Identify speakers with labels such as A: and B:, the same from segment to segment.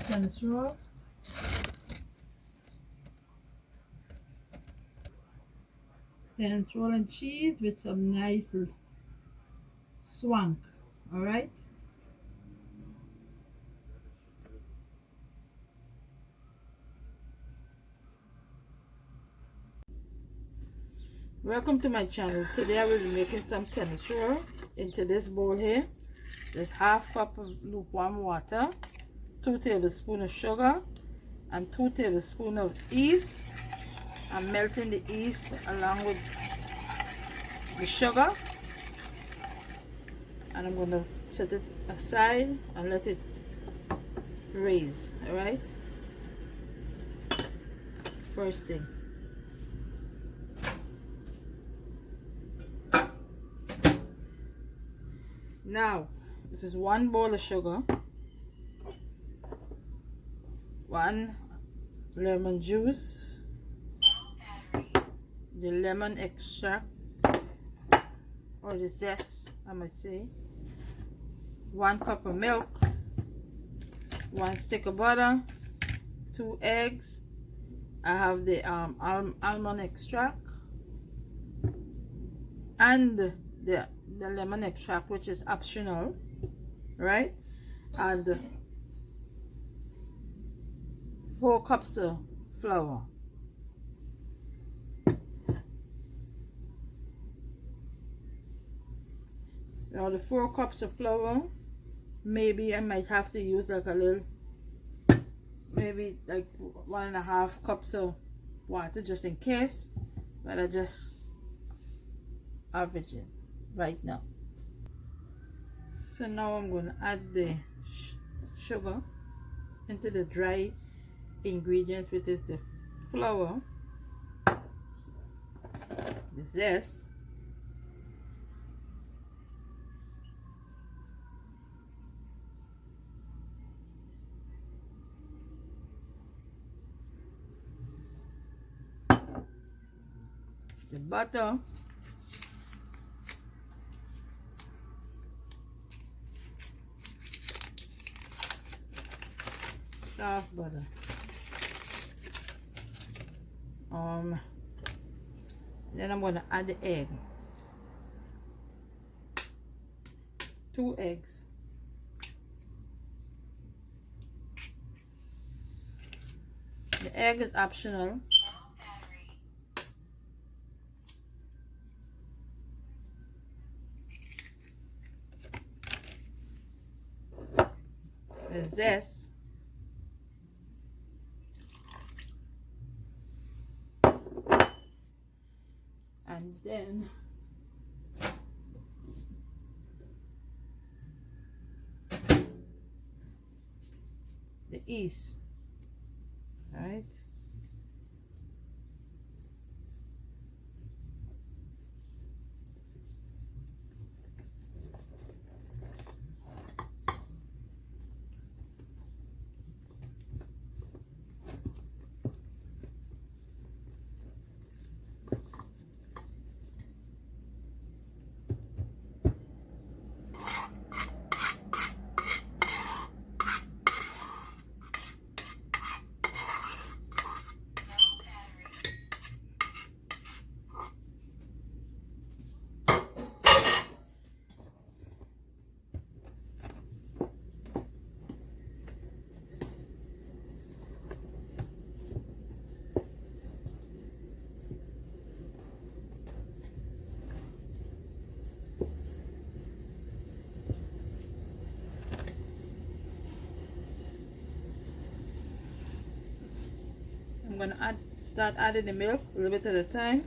A: tennis roll. Tennis roll and cheese with some nice swank. All right. Welcome to my channel. Today I will be making some tennis roll. Into this bowl here, there's half cup of lukewarm water, 2 tablespoons of sugar, and 2 tablespoons of yeast. I'm melting the yeast along with the sugar, and I'm going to set it aside and let it raise. All right. First thing. Now, this is 1 bowl of sugar, 1 lemon juice, the lemon extract or the zest, I might say, 1 cup of milk, 1 stick of butter, 2 eggs. I have the almond extract and the lemon extract, which is optional, right? And 4 cups of flour. Now the 4 cups of flour, maybe I might have to use like a little, maybe like 1.5 cups of water just in case, but I just average it right now. So now I'm going to add the sugar into the dry ingredient, which is the flour, the zest, the butter, soft butter, then I'm going to add the egg, 2 eggs, the egg is optional. The zest, and then the yeast. All right. I'm going to start adding the milk a little bit at a time.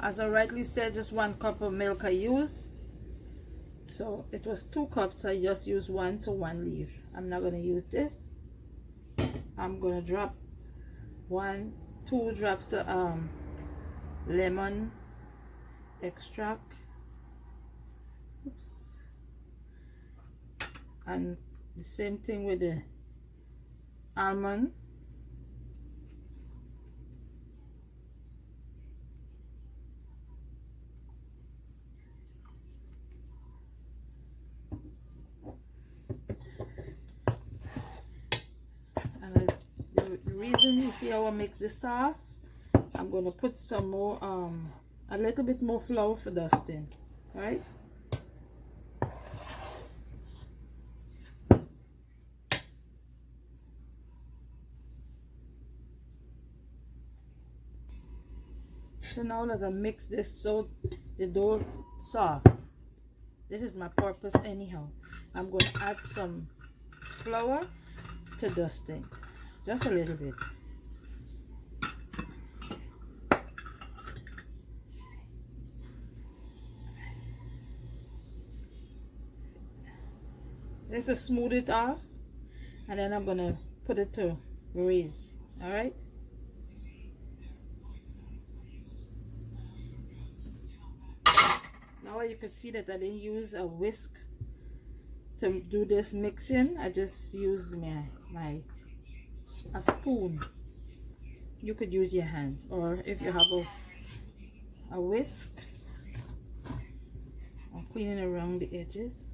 A: As I rightly said, just 1 cup of milk I use. So it was 2 cups, I just used 1, so 1 leave. I'm not going to use this. I'm going to drop 2 drops of lemon extract. Oops. And the same thing with the almond. And the reason you see how I mix this soft, I'm going to put some more a little bit more flour for dusting, right? So now that I mix this so the dough soft, this is my purpose anyhow. I'm going to add some flour to dusting, just a little bit. This to smooth it off, and then I'm going to put it to raise. All right. Now you can see that I didn't use a whisk to do this mixing. I just used a spoon. You could use your hand, or if you have a whisk. I'm cleaning around the edges.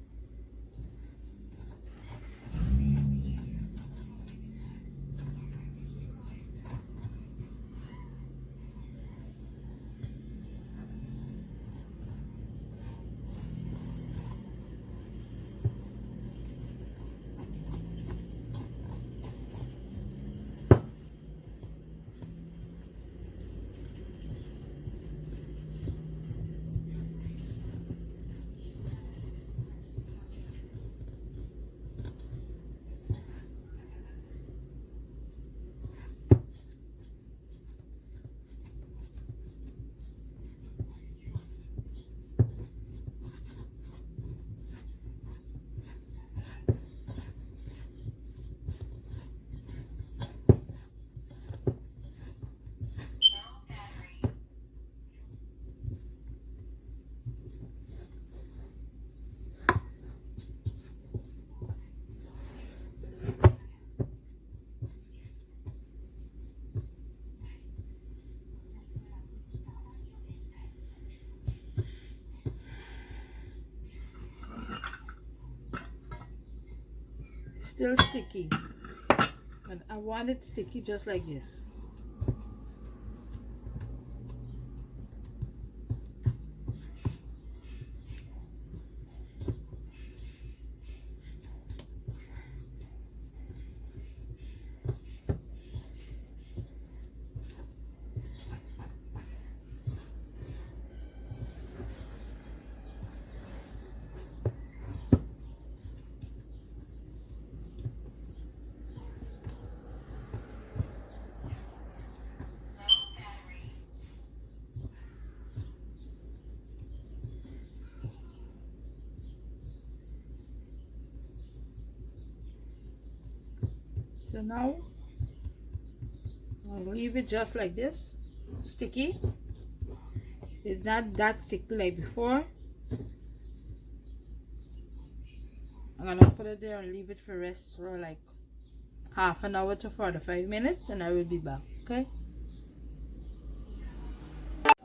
A: Still sticky, and I want it sticky just like this. So now I'll leave it just like this, sticky. It's not that sticky like before. I'm gonna put it there and leave it for rest for like half an hour to 45 minutes, and I will be back.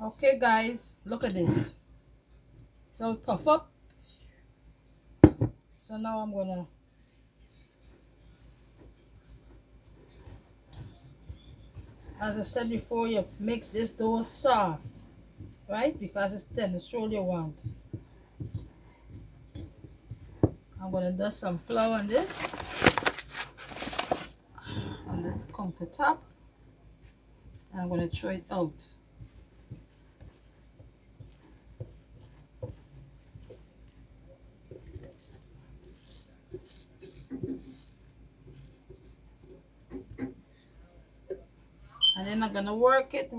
A: Okay guys, look at this. So puff up. So now I'm gonna as I said before, you mix this dough soft, right? Because it's thin, it's all you want. I'm going to dust some flour on this countertop, and I'm going to throw it out. And then I'm going to work it.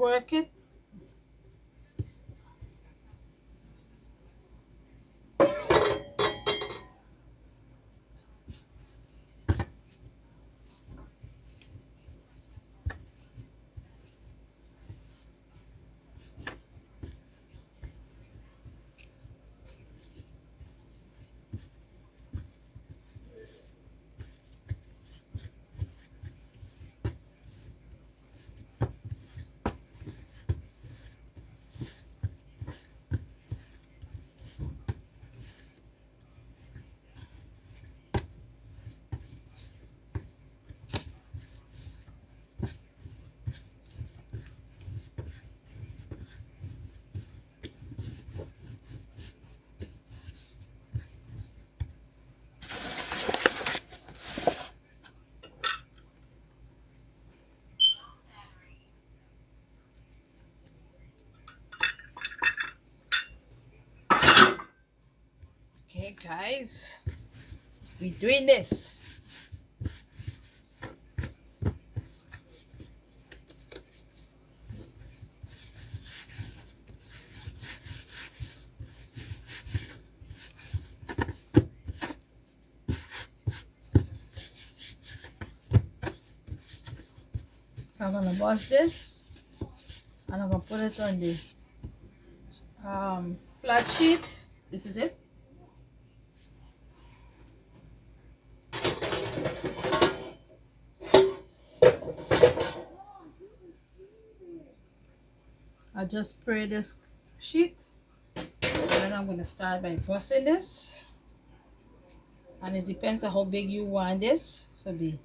A: guys. We doing this. So I'm gonna bust this and I'm gonna put it on the flat sheet. This is it. I just spray this sheet and then I'm gonna start by busting this, and it depends on how big you want this to be,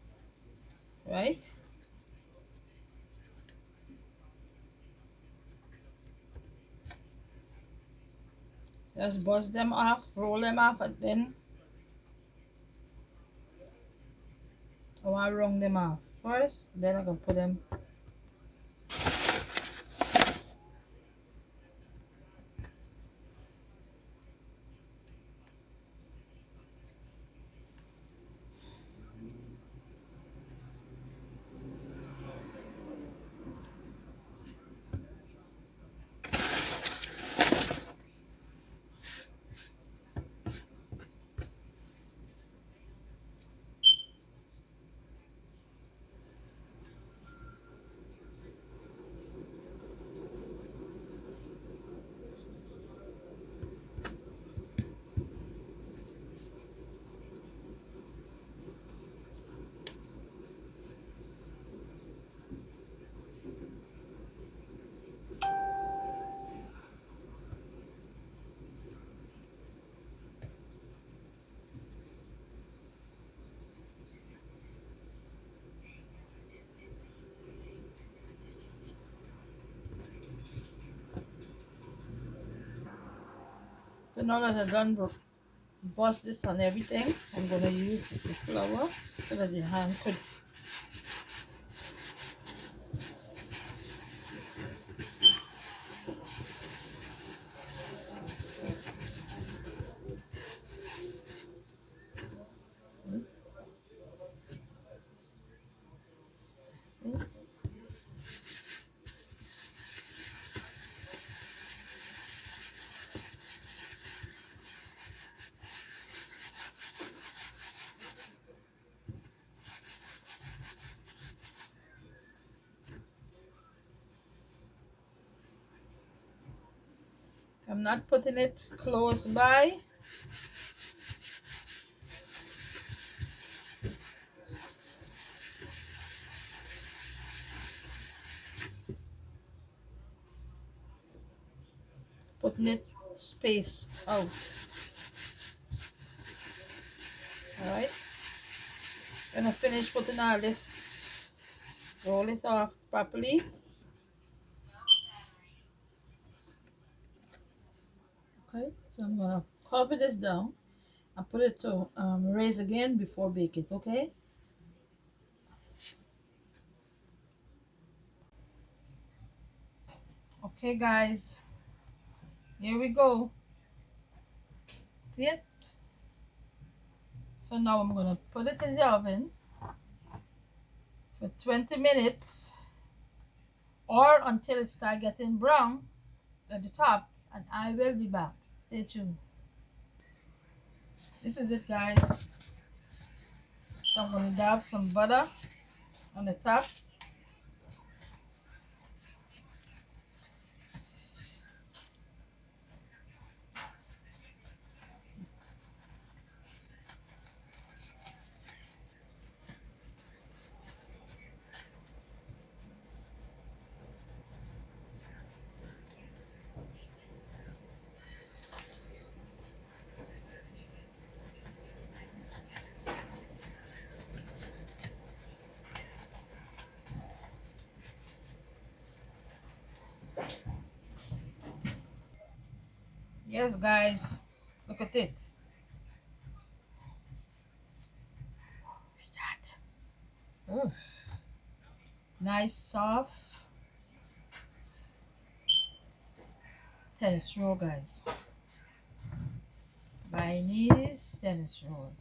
A: right? Just bust them off, roll them off, and then I want to wrung them off first, then I can put them. So now that I've done bust this on everything, I'm gonna use the flour so that your hand could. I'm not putting it close by. Putting it space out. Alright. When I finish putting all this, roll it off properly. Okay, so I'm gonna cover this down and put it to raise again before bake it, okay? Okay guys, here we go. See it? So now I'm gonna put it in the oven for 20 minutes or until it starts getting brown at the top, and I will be back. Stay tuned. This is it guys. So I'm gonna dab some butter on the top. Yes guys, look at it. That. Oh, nice soft. Tell it's raw guys. Bye. Guyanese tennis roll.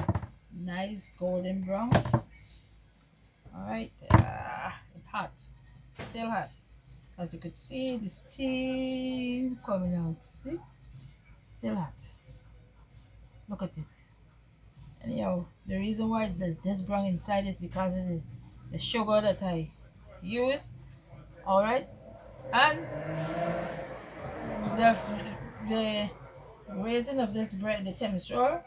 A: Nice golden brown. Alright, it's hot. Still hot. As you could see, the steam coming out. See? Still hot. Look at it. Anyhow, the reason why there's this brown inside is because it's the sugar that I use. Alright? And the the raising of this bread, the tennis roll,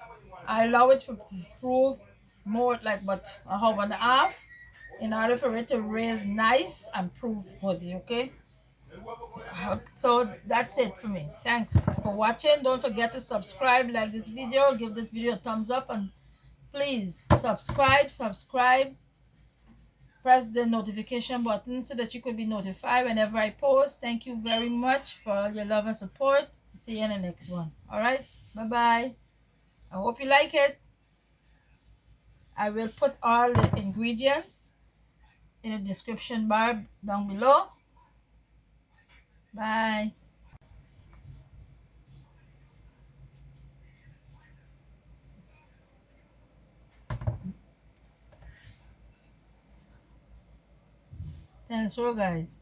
A: I allow it to prove more like but a hour and a half in order for it to raise nice and proof body. Okay, so that's it for me. Thanks for watching. Don't forget to subscribe, like this video, give this video a thumbs up, and please subscribe, press the notification button so that you could be notified whenever I post. Thank you very much for all your love and support. See you in the next one. All right, bye bye. I hope you like it. I will put all the ingredients in the description bar down below. Bye. Thanks, guys.